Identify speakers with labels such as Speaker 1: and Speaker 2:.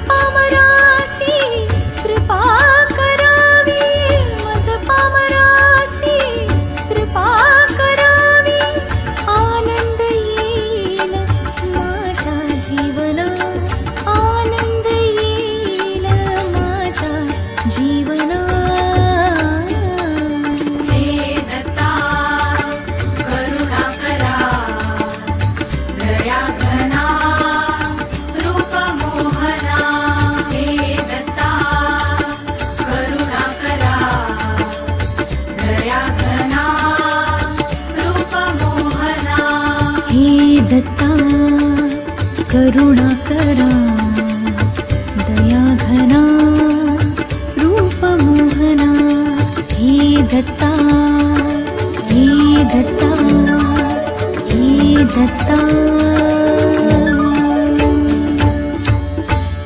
Speaker 1: पामरासी कृपा करावी, मज पामरासी कृपा करावी. आनंद येईल माझ्या जीवनात, आनंद येईल माझ्या जीवनात. हे दत्ता करुणा करा.